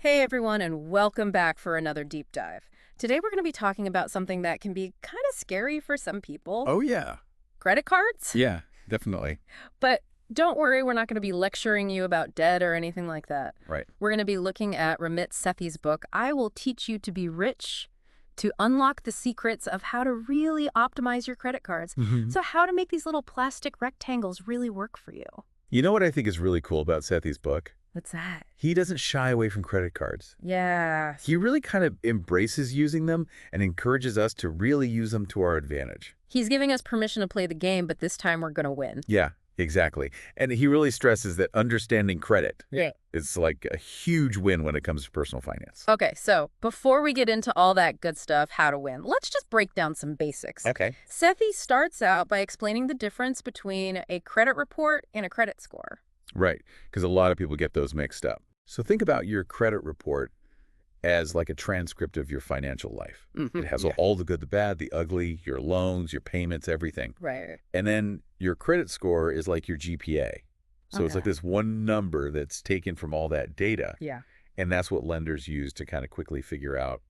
Hey everyone, and welcome back for another deep dive. Today we're going to be talking about something that can be kind of scary for some people, Oh, yeah. credit cards. Yeah, definitely. But don't worry, we're not going to be lecturing you about debt or anything like that. Right. We're going to be looking at Ramit Sethi's book, I Will Teach You to Be Rich, to unlock the secrets of how to really optimize your credit cards. Mhm. So how to make these little plastic rectangles really work for you. You know what I think is really cool about Sethi's book? What's that? He doesn't shy away from credit cards. Yeah. He really kind of embraces using them and encourages us to really use them to our advantage. He's giving us permission to play the game, but this time we're going to win. Yeah, exactly. And he really stresses that understanding credit is like a huge win when it comes to personal finance. Okay, so before we get into all that good stuff, how to win, let's just break down some basics. Okay. Sethi starts out by explaining the difference between a credit report and a credit score. Right, because a lot of people get those mixed up. So think about your credit report as like a transcript of your financial life. It has all the good, the bad, the ugly, your loans, your payments, everything. Right. And then your credit score is like your GPA. So it's like this one number that's taken from all that data. Yeah. And that's what lenders use to kind of quickly figure out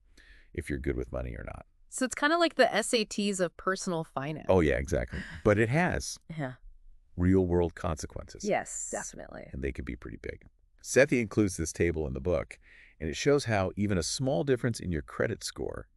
if you're good with money or not. So it's kind of like the SATs of personal finance. Oh, yeah, exactly. But it has Yeah. real-world consequences. Yes, definitely. And they can be pretty big. Sethi includes this table in the book, and it shows how even a small difference in your credit score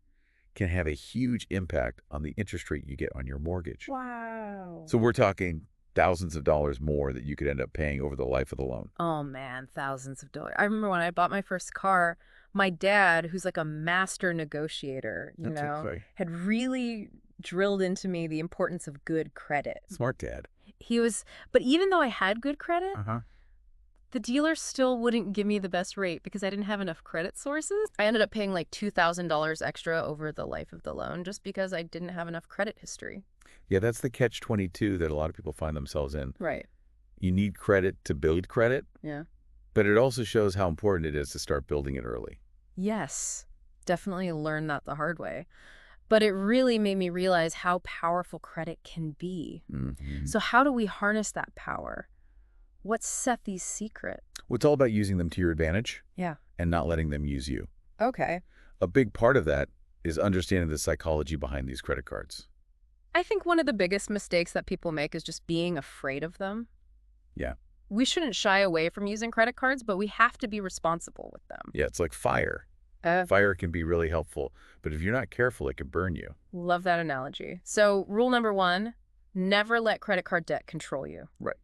can have a huge impact on the interest rate you get on your mortgage. Wow. So we're talking thousands of dollars more that you could end up paying over the life of the loan. Oh man, thousands of dollars. I remember when I bought my first car, my dad, who's like a master negotiator, That's okay. had really drilled into me the importance of good credit. Smart dad. But even though I had good credit, Uh-huh. the dealer still wouldn't give me the best rate because I didn't have enough credit sources. I ended up paying like $2,000 extra over the life of the loan just because I didn't have enough credit history. Yeah, that's the catch-22 that a lot of people find themselves in. Right. You need credit to build credit, Yeah. but it also shows how important it is to start building it early. Yes. Definitely learned that the hard way. But it really made me realize how powerful credit can be. Mhm. So how do we harness that power? What's Sethi's secret? Well, it's all about using them to your advantage Yeah. and not letting them use you. Okay. A big part of that is understanding the psychology behind these credit cards. I think one of the biggest mistakes that people make is just being afraid of them. Yeah. We shouldn't shy away from using credit cards, but we have to be responsible with them. Yeah, it's like fire. Fire can be really helpful, but if you're not careful, it can burn you. Love that analogy. So rule number 1, never let credit card debt control you. Right.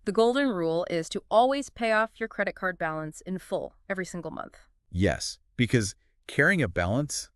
The golden rule is to always pay off your credit card balance in full every single month. Yes, because carrying a balance,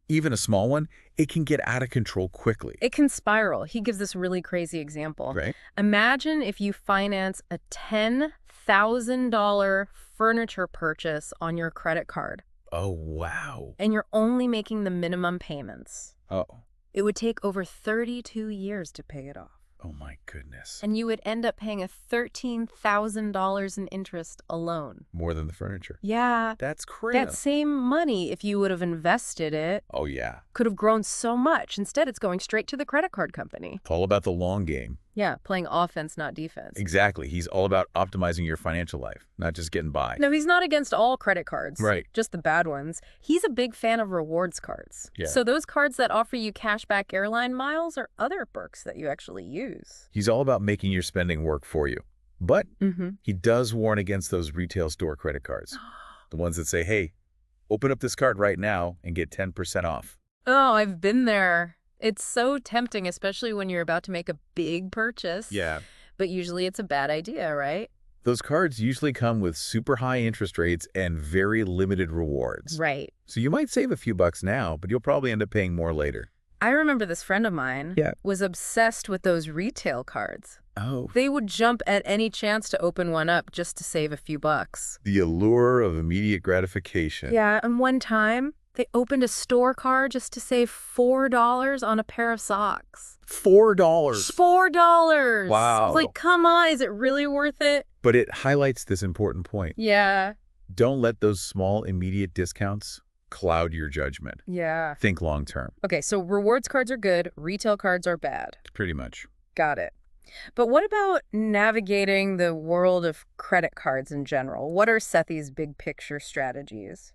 even a small one, it can get out of control quickly. It can spiral. He gives this really crazy example. Right? Imagine if you finance a $10,000 furniture purchase on your credit card Oh, wow. and you're only making the minimum payments. Oh. It would take over 32 years to pay it off. Oh, my goodness. And you would end up paying a $13,000 in interest alone. More than the furniture. Yeah. That's crazy. That same money, if you would have invested it, Oh, yeah. could have grown so much. Instead, it's going straight to the credit card company. It's all about the long game. Yeah, playing offense, not defense. Exactly. He's all about optimizing your financial life, not just getting by. No, he's not against all credit cards. Right. Just the bad ones. He's a big fan of rewards cards. Yeah. So those cards that offer you cashback airline miles or other perks that you actually use. He's all about making your spending work for you. But he does warn against those retail store credit cards. The ones that say, hey, open up this card right now and get 10% off. Oh, I've been there. It's so tempting, especially when you're about to make a big purchase. Yeah. But usually it's a bad idea, right? Those cards usually come with super high interest rates and very limited rewards. Right. So you might save a few bucks now, but you'll probably end up paying more later. I remember this friend of mine was obsessed with those retail cards. Oh. They would jump at any chance to open one up just to save a few bucks. The allure of immediate gratification. Yeah, and one time they opened a store card just to save $4 on a pair of socks. $4. $4! Wow. I was like, come on, is it really worth it? But it highlights this important point. Yeah. Don't let those small immediate discounts cloud your judgment. Yeah. Think long term. Okay, so rewards cards are good, retail cards are bad. Pretty much. Got it. But what about navigating the world of credit cards in general? What are Sethi's big picture strategies?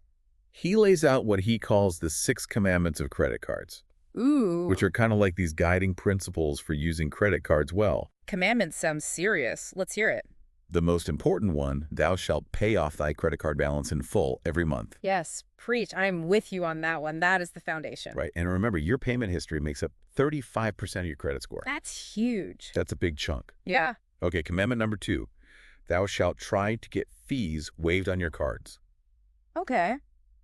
He lays out what he calls the 6 commandments of credit cards, which Ooh, are kind of like these guiding principles for using credit cards well. commandments sounds serious. Let's hear it. The most important one, thou shalt pay off thy credit card balance in full every month. Yes, preach. I'm with you on that one. That is the foundation. Right. And remember, your payment history makes up 35% of your credit score. That's huge. That's a big chunk. Yeah. Okay, commandment number 2, thou shalt try to get fees waived on your cards. Okay.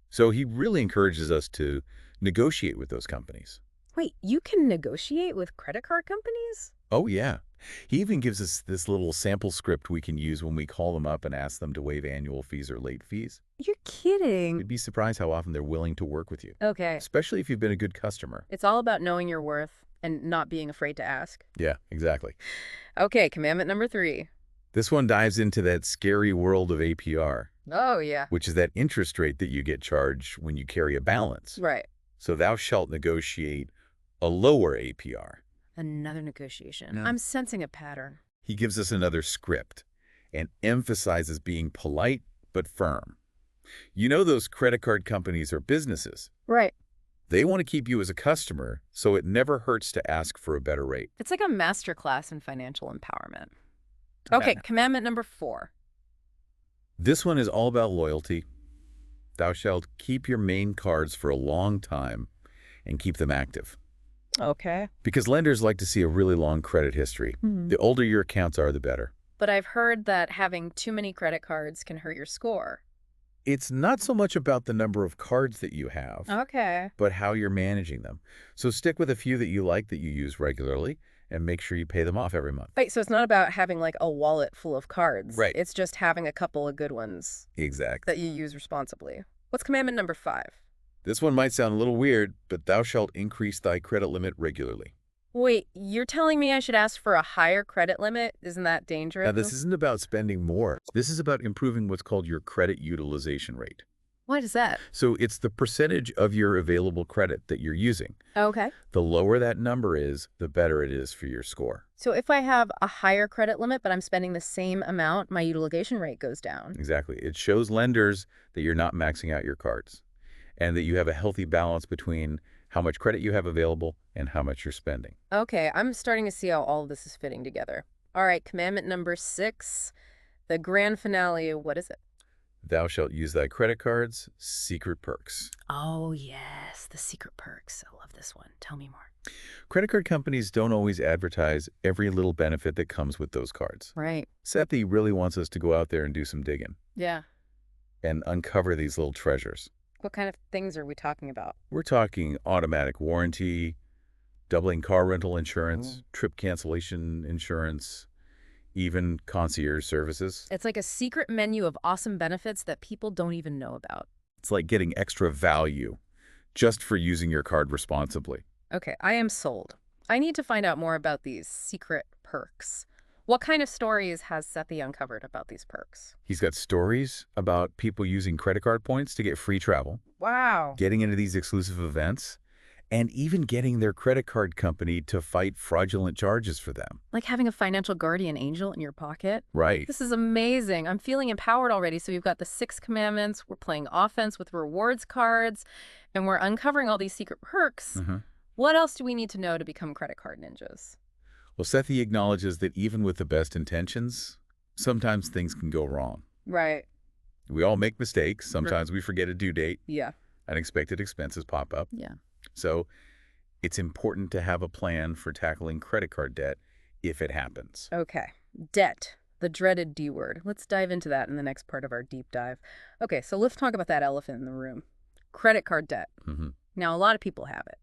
So he really encourages us to negotiate with those companies. Wait, you can negotiate with credit card companies? Oh, yeah. He even gives us this little sample script we can use when we call them up and ask them to waive annual fees or late fees. You're kidding. You'd be surprised how often they're willing to work with you, Okay. especially if you've been a good customer. It's all about knowing your worth and not being afraid to ask. Yeah, exactly. Okay, commandment number 3. This one dives into that scary world of APR, Oh, yeah. which is that interest rate that you get charged when you carry a balance. Right. So thou shalt negotiate a lower APR. Another negotiation. Yeah. I'm sensing a pattern. He gives us another script and emphasizes being polite but firm. You know those credit card companies are businesses. Right. They want to keep you as a customer, so it never hurts to ask for a better rate. It's like a master class in financial empowerment. Okay, commandment number 4. This one is all about loyalty. Thou shalt keep your main cards for a long time and keep them active. Okay. Because lenders like to see a really long credit history. The older your accounts are, the better. But I've heard that having too many credit cards can hurt your score. It's not so much about the number of cards that you have, Okay. but how you're managing them. So stick with a few that you like that you use regularly and make sure you pay them off every month. Wait, so it's not about having like a wallet full of cards. Right. It's just having a couple of good ones Exactly. that you use responsibly. What's commandment number 5? This one might sound a little weird, but thou shalt increase thy credit limit regularly. Wait, you're telling me I should ask for a higher credit limit? Isn't that dangerous? Now, this isn't about spending more. This is about improving what's called your credit utilization rate. What is that? So it's the percentage of your available credit that you're using. Okay. The lower that number is, the better it is for your score. So if I have a higher credit limit, but I'm spending the same amount, my utilization rate goes down. Exactly. It shows lenders that you're not maxing out your cards and that you have a healthy balance between how much credit you have available and how much you're spending. Okay, I'm starting to see how all of this is fitting together. All right, commandment number 6, the grand finale. What is it? Thou shalt use thy credit cards' secret perks. Oh, yes, the secret perks. I love this one. Tell me more. Credit card companies don't always advertise every little benefit that comes with those cards. Right. Sethi really wants us to go out there and do some digging Yeah. and uncover these little treasures. What kind of things are we talking about? We're talking automatic warranty, doubling car rental insurance, trip cancellation insurance, even concierge services. It's like a secret menu of awesome benefits that people don't even know about. It's like getting extra value just for using your card responsibly. Okay, I am sold. I need to find out more about these secret perks. What kind of stories has Sethi uncovered about these perks? He's got stories about people using credit card points to get free travel, Wow. getting into these exclusive events, and even getting their credit card company to fight fraudulent charges for them. Like having a financial guardian angel in your pocket. Right. This is amazing. I'm feeling empowered already. So we've got the 6 commandments, we're playing offense with rewards cards, and we're uncovering all these secret perks. What else do we need to know to become credit card ninjas? Well, Sethi acknowledges that even with the best intentions, sometimes things can go wrong. Right. We all make mistakes. Sometimes we forget a due date. Yeah. Unexpected expenses pop up. Yeah. So it's important to have a plan for tackling credit card debt if it happens. Okay. Debt, the dreaded D word. Let's dive into that in the next part of our deep dive. Okay, so let's talk about that elephant in the room. Credit card debt. Now, a lot of people have it.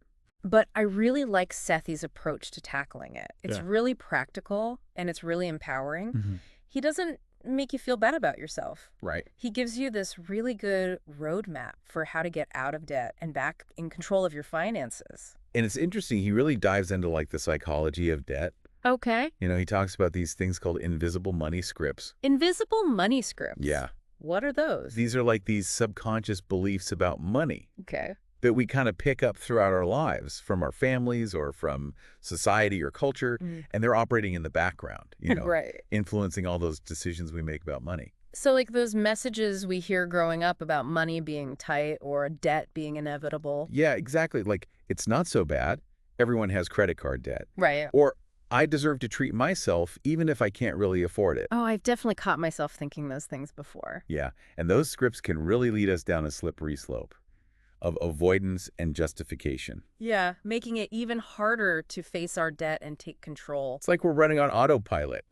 But I really like Sethi's approach to tackling it. It's really practical and it's really empowering. He doesn't make you feel bad about yourself. Right. He gives you this really good roadmap for how to get out of debt and back in control of your finances. And it's interesting. He really dives into like the psychology of debt. Okay. You know, he talks about these things called invisible money scripts. Invisible money scripts. Yeah. What are those? These are like these subconscious beliefs about money. Okay. that we kind of pick up throughout our lives from our families or from society or culture, and they're operating in the background, Right. influencing all those decisions we make about money. So like those messages we hear growing up about money being tight or debt being inevitable. Yeah, exactly. Like, it's not so bad. Everyone has credit card debt. Right. Or, I deserve to treat myself even if I can't really afford it. Oh, I've definitely caught myself thinking those things before. Yeah, and those scripts can really lead us down a slippery slope of avoidance and justification. Yeah, making it even harder to face our debt and take control. It's like we're running on autopilot,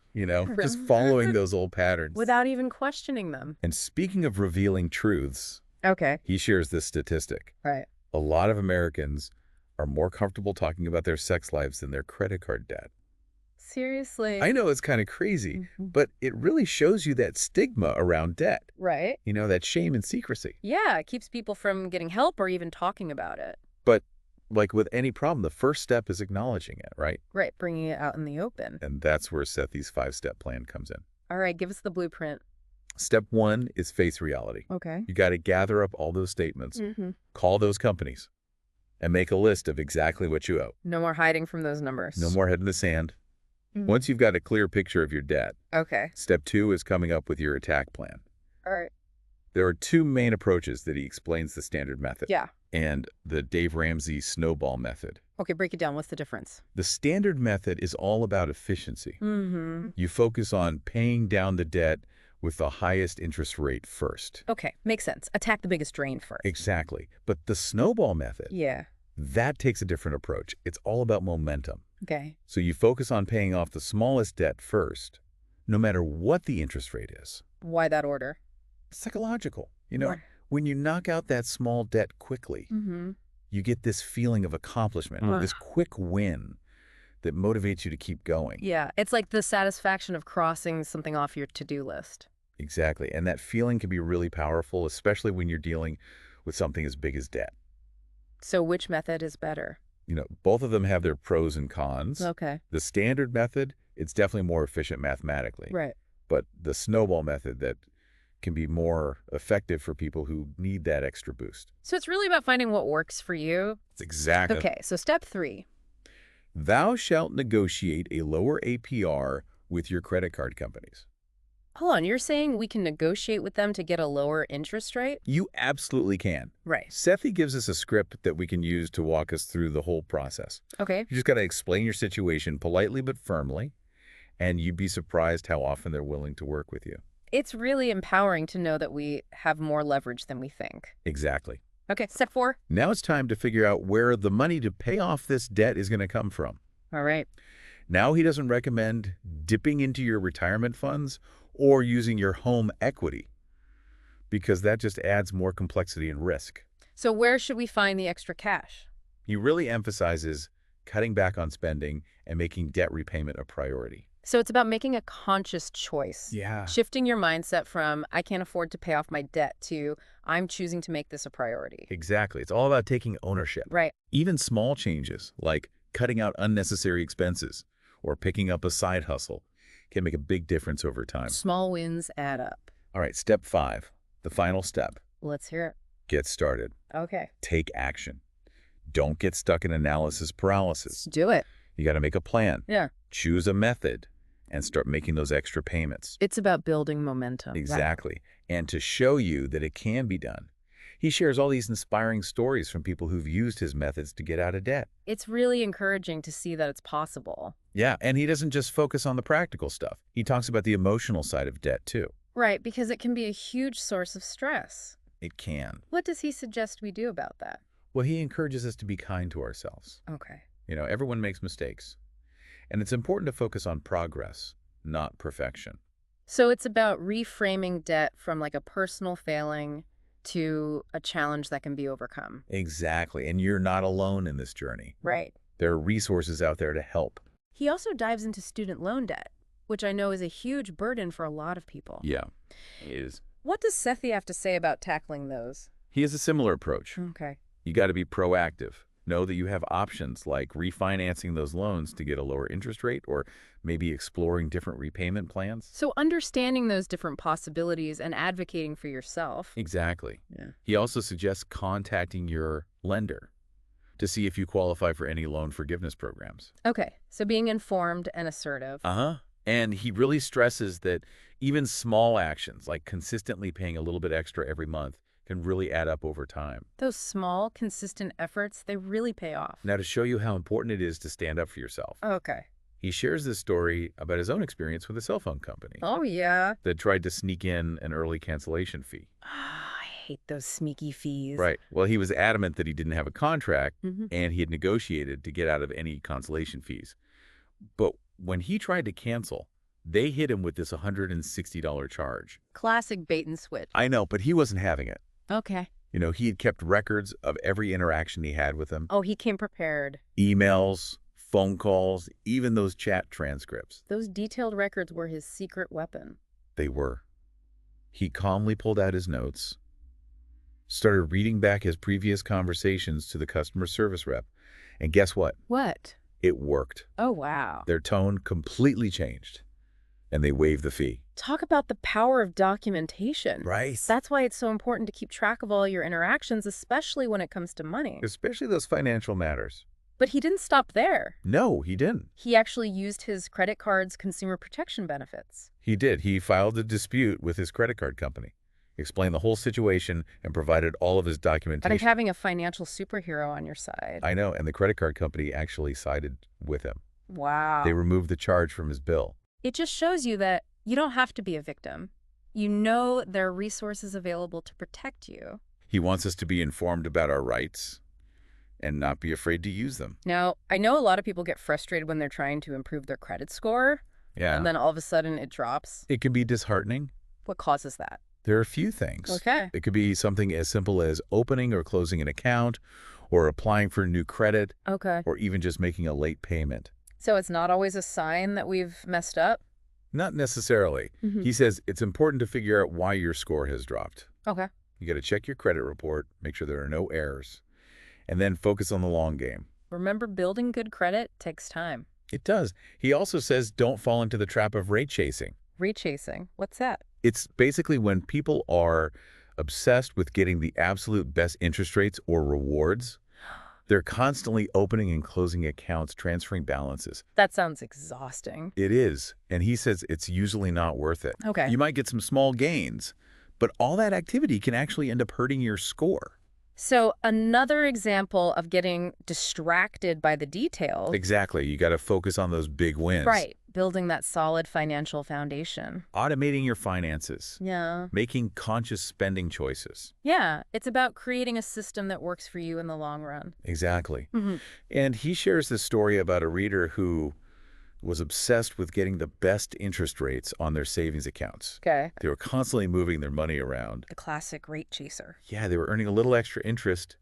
just following those old patterns. Without even questioning them. And speaking of revealing truths, Okay. he shares this statistic. Right. A lot of Americans are more comfortable talking about their sex lives than their credit card debt. Seriously. I know it's kind of crazy, but it really shows you that stigma around debt. Right. That shame and secrecy. Yeah, it keeps people from getting help or even talking about it. But like with any problem, the first step is acknowledging it, right? Right, bringing it out in the open. And that's where Sethi's 5-step plan comes in. All right, give us the blueprint. Step 1 is face reality. Okay. You got to gather up all those statements, call those companies, and make a list of exactly what you owe. No more hiding from those numbers. No more head in the sand. Once you've got a clear picture of your debt, Okay. step 2 is coming up with your attack plan. All right. There are 2 main approaches that he explains: the standard method Yeah. and the Dave Ramsey snowball method. Okay, break it down. What's the difference? The standard method is all about efficiency. You focus on paying down the debt with the highest interest rate first. Okay, makes sense. Attack the biggest drain first. Exactly. But the snowball method, Yeah. that takes a different approach. It's all about momentum. Okay. So you focus on paying off the smallest debt first, no matter what the interest rate is. Why that order? Psychological. Right. When you knock out that small debt quickly, you get this feeling of accomplishment, this quick win that motivates you to keep going. Yeah, it's like the satisfaction of crossing something off your to-do list. Exactly. And that feeling can be really powerful, especially when you're dealing with something as big as debt. So which method is better? Both of them have their pros and cons. Okay. The standard method, it's definitely more efficient mathematically. Right. But the snowball method, that can be more effective for people who need that extra boost. So it's really about finding what works for you. It's exactly. Okay, so step 3. Thou shalt negotiate a lower APR with your credit card companies. Hold on, you're saying we can negotiate with them to get a lower interest rate? You absolutely can. Right. Sethi gives us a script that we can use to walk us through the whole process. Okay. You just got to explain your situation politely but firmly, and you'd be surprised how often they're willing to work with you. It's really empowering to know that we have more leverage than we think. Exactly. Okay, step 4. Now it's time to figure out where the money to pay off this debt is going to come from. All right. Now he doesn't recommend dipping into your retirement funds or using your home equity, because that just adds more complexity and risk. So where should we find the extra cash? He really emphasizes cutting back on spending and making debt repayment a priority. So it's about making a conscious choice. Yeah. Shifting your mindset from, I can't afford to pay off my debt, to, I'm choosing to make this a priority. Exactly. It's all about taking ownership. Right. Even small changes, like cutting out unnecessary expenses or picking up a side hustle, can make a big difference over time. Small wins add up. All right, step 5, the final step. Let's hear it. Get started. Okay. Take action. Don't get stuck in analysis paralysis. Let's do it. You got to make a plan. Yeah. Choose a method and start making those extra payments. It's about building momentum. Exactly. And to show you that it can be done, he shares all these inspiring stories from people who've used his methods to get out of debt. It's really encouraging to see that it's possible. Yeah, and he doesn't just focus on the practical stuff. He talks about the emotional side of debt, too. Right, because it can be a huge source of stress. It can. What does he suggest we do about that? Well, he encourages us to be kind to ourselves. Okay. Everyone makes mistakes. And it's important to focus on progress, not perfection. So it's about reframing debt from like a personal failing to a challenge that can be overcome. Exactly. And you're not alone in this journey. Right. There are resources out there to help. He also dives into student loan debt, which I know is a huge burden for a lot of people. Yeah, it is. What does Sethi have to say about tackling those? He has a similar approach. Okay. You got to be proactive. Know that you have options like refinancing those loans to get a lower interest rate, or maybe exploring different repayment plans. So understanding those different possibilities and advocating for yourself. Exactly. Yeah. He also suggests contacting your lender to see if you qualify for any loan forgiveness programs. Okay, so being informed and assertive. Uh-huh. And he really stresses that even small actions, like consistently paying a little bit extra every month, can really add up over time. Those small, consistent efforts, they really pay off. Now, to show you how important it is to stand up for yourself, Okay. he shares this story about his own experience with a cell phone company Oh, yeah. that tried to sneak in an early cancellation fee. Ah, I hate those sneaky fees. Right. Well, he was adamant that he didn't have a contract, Mm-hmm. and he had negotiated to get out of any cancellation fees. But when he tried to cancel, they hit him with this $160 charge. Classic bait and switch. I know, but he wasn't having it. Okay. You know, he had kept records of every interaction he had with them. Oh, he came prepared. Emails, phone calls, even those chat transcripts. Those detailed records were his secret weapon. They were. He calmly pulled out his notes, started reading back his previous conversations to the customer service rep, and guess what? What? It worked. Oh, wow. Their tone completely changed, and they waived the fee. Talk about the power of documentation. Right. That's why it's so important to keep track of all your interactions, especially when it comes to money. Especially those financial matters. But he didn't stop there. No, he didn't. He actually used his credit card's consumer protection benefits. He did. He filed a dispute with his credit card company, explained the whole situation, and provided all of his documentation. Like having a financial superhero on your side. I know, and the credit card company actually sided with him. Wow. They removed the charge from his bill. It just shows you that you don't have to be a victim. You know there are resources available to protect you. He wants us to be informed about our rights and not be afraid to use them. Now, I know a lot of people get frustrated when they're trying to improve their credit score, Yeah. and then all of a sudden it drops. It can be disheartening. What causes that? There are a few things. Okay. It could be something as simple as opening or closing an account, or applying for new credit, Okay. or even just making a late payment. So it's not always a sign that we've messed up? Not necessarily. Mhm. He says it's important to figure out why your score has dropped. Okay. You got to check your credit report, make sure there are no errors, and then focus on the long game. Remember, building good credit takes time. It does. He also says don't fall into the trap of rate chasing. Rate chasing. What's that? It's basically when people are obsessed with getting the absolute best interest rates or rewards. They're constantly opening and closing accounts, transferring balances. That sounds exhausting. It is. And he says it's usually not worth it. Okay. You might get some small gains, but all that activity can actually end up hurting your score. So another example of getting distracted by the details. Exactly. You got to focus on those big wins. Right. Building that solid financial foundation. Automating your finances. Yeah. Making conscious spending choices. Yeah. It's about creating a system that works for you in the long run. Exactly. Mm-hmm. And he shares this story about a reader who was obsessed with getting the best interest rates on their savings accounts. Okay. They were constantly moving their money around. The classic rate chaser. Yeah, they were earning a little extra interest,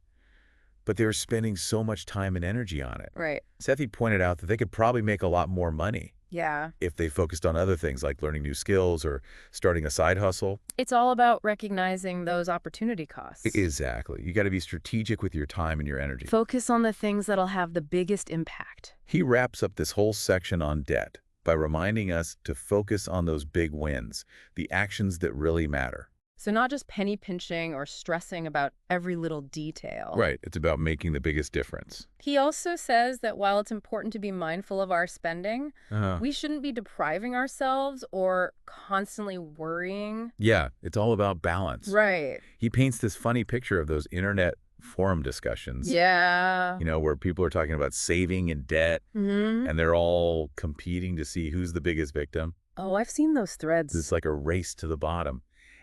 but they were spending so much time and energy on it. Right. Sethi pointed out that they could probably make a lot more money Yeah. if they focused on other things like learning new skills or starting a side hustle. It's all about recognizing those opportunity costs. Exactly. You got to be strategic with your time and your energy. Focus on the things that'll have the biggest impact. He wraps up this whole section on debt by reminding us to focus on those big wins, the actions that really matter. So not just penny pinching or stressing about every little detail. Right. It's about making the biggest difference. He also says that while it's important to be mindful of our spending, we shouldn't be depriving ourselves or constantly worrying. Yeah, it's all about balance. Right. He paints this funny picture of those internet forum discussions. Yeah. You know, where people are talking about saving and debt, Mm-hmm. and they're all competing to see who's the biggest victim. Oh, I've seen those threads. It's like a race to the bottom.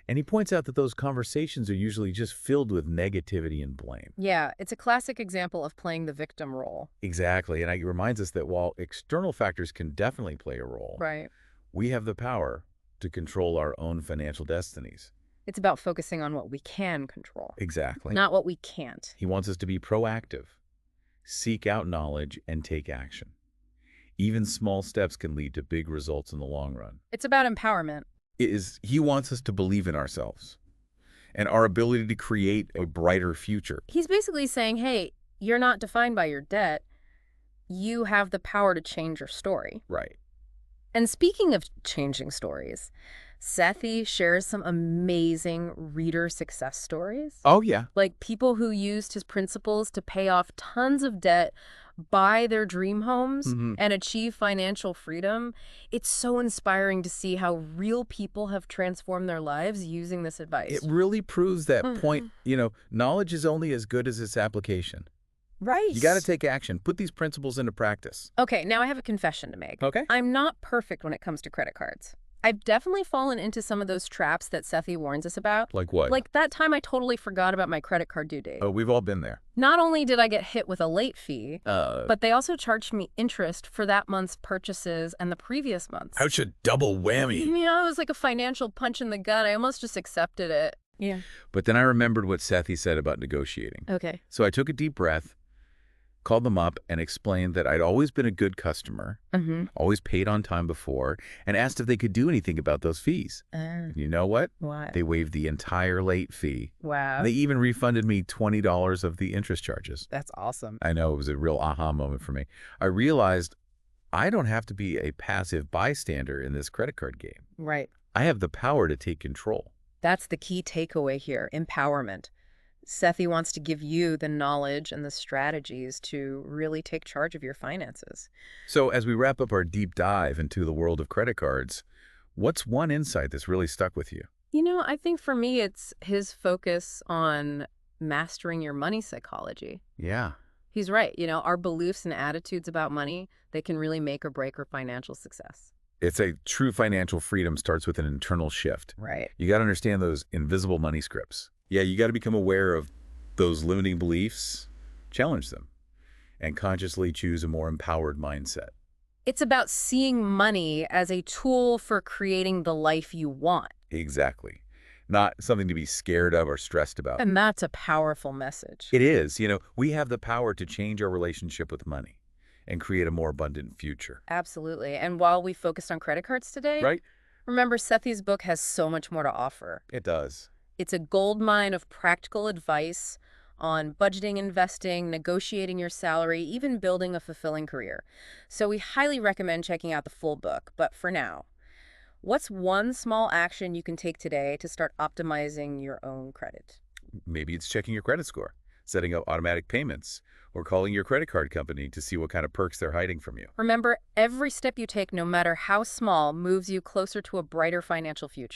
And he points out that those conversations are usually just filled with negativity and blame. Yeah, it's a classic example of playing the victim role. Exactly. And it reminds us that while external factors can definitely play a role, Right. we have the power to control our own financial destinies. It's about focusing on what we can control, Exactly. not what we can't. He wants us to be proactive, seek out knowledge, and take action. Even small steps can lead to big results in the long run. It's about empowerment. He wants us to believe in ourselves and our ability to create a brighter future. He's basically saying, hey, you're not defined by your debt. You have the power to change your story. Right. And speaking of changing stories, Sethi shares some amazing reader success stories. Oh, yeah. Like people who used his principles to pay off tons of debt, buy their dream homes, and achieve financial freedom. It's so inspiring to see how real people have transformed their lives using this It advice. really proves that point, knowledge is only as good as its application. Right. You got to take action. Put these principles into practice. Okay, now I have a confession to make. Okay. I'm not perfect when it comes to credit cards. I've definitely fallen into some of those traps that Sethi warns us about. Like what? Like that time I totally forgot about my credit card due date. Oh, we've all been there. Not only did I get hit with a late fee, but they also charged me interest for that month's purchases and the previous month's. Ouch, a double whammy. You know, it was like a financial punch in the gut. I almost just accepted it. Yeah. But then I remembered what Sethi said about negotiating. Okay. So I took a deep breath, called them up, and explained that I'd always been a good customer, always paid on time before, and asked if they could do anything about those fees. And you know what? What? They waived the entire late fee. Wow. They even refunded me $20 of the interest charges. That's awesome. I know, it was a real aha moment for me. I realized I don't have to be a passive bystander in this credit card game. Right. I have the power to take control. That's the key takeaway here, empowerment. Sethi wants to give you the knowledge and the strategies to really take charge of your finances. So as we wrap up our deep dive into the world of credit cards, what's one insight that's really stuck with you? You know, I think for me, it's his focus on mastering your money psychology. Yeah. He's right. You know, our beliefs and attitudes about money, they can really make or break our financial success. It's a true financial freedom starts with an internal shift. Right. You got to understand those invisible money scripts. Yeah, you got to become aware of those limiting beliefs, challenge them, and consciously choose a more empowered mindset. It's about seeing money as a tool for creating the life you want. Exactly. Not something to be scared of or stressed about. And that's a powerful message. It is. We have the power to change our relationship with money and create a more abundant future. Absolutely. And while we focused on credit cards today, Right? remember Sethi's book has so much more to offer. It does. It's a goldmine of practical advice on budgeting, investing, negotiating your salary, even building a fulfilling career. So we highly recommend checking out the full book. But for now, what's one small action you can take today to start optimizing your own credit? Maybe it's checking your credit score, setting up automatic payments, or calling your credit card company to see what kind of perks they're hiding from you. Remember, every step you take, no matter how small, moves you closer to a brighter financial future.